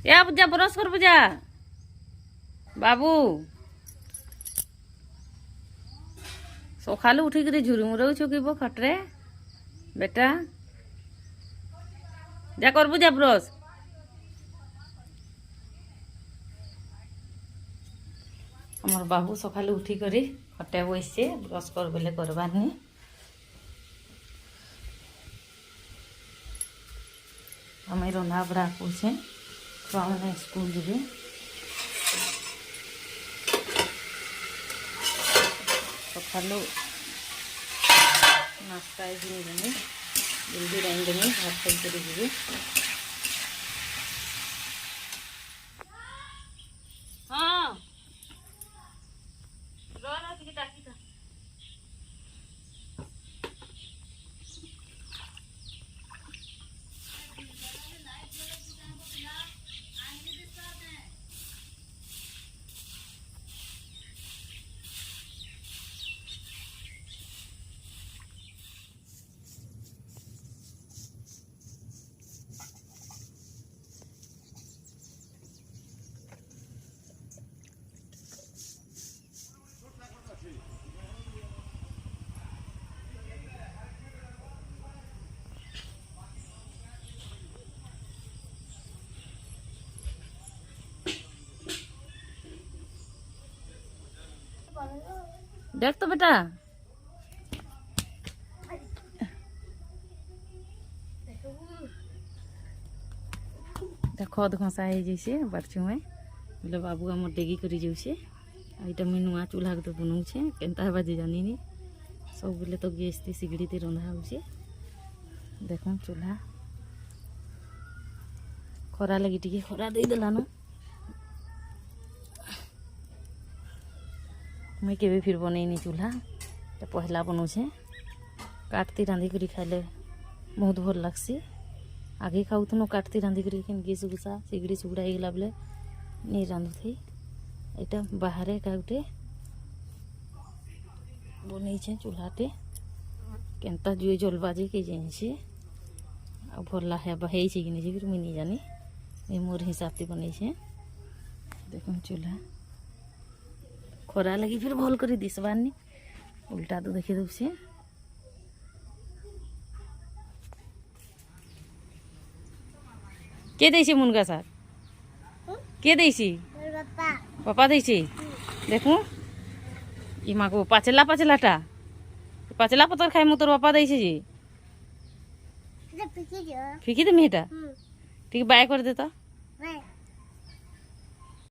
या पूजा ब्रश कर पूजा बाबू सकालू उठिक झुरमुर चुकीब खटरे बेटा जा कर पूजा ब्रश हमार बाबू सकालू उठिक खटे बसचे ब्रश कर बोले करबार नहीं आम रंधा बड़ा करे छुआ मैंने स्कूल जी सकालू नाश्ता देनी जल्दी रांधदेमी भात खाई जी हाँ देख तो बेटा खद घसा हो जाइए बारचू में बोले बाबू आम डेगी कर जाऊे यहाँ मुझे नुआ चूल्हा तो बनाऊे केन्ता बाजे जानी सब बोले तो गैस ती सिगड़ी ती रंधा हो देख चूल्हा खरा लगी टी खरा दे देलान मुई के फिर बनईनी चूल्हा तो पहला बनाऊे काटती रांधिक खाइले बहुत भल लगसी आगे खाऊन काटती रांधिक गैस गुसा सिगड़ी सुगड़ा होगला बेले नहीं रांधुथी यहाँ बाहर का गोटे बनईछे चूल्हाटे केन्ता जुए जलवा जे के जानी आ भल है कि नहीं मुझे नहीं जानी मोर हिसाब से बनईछे देख चूल्हा खरा लगी फिर भल कर दिसबार नहीं उल्टा तो देखी दूसरे के देसी मुनगा सार के देसी पापा देसी देखू इमा को पाचला पाचलाटा पाचला पतर खाए मु तोर पापा देसी जी फिकी दे मेटा ठीक बाय कर देता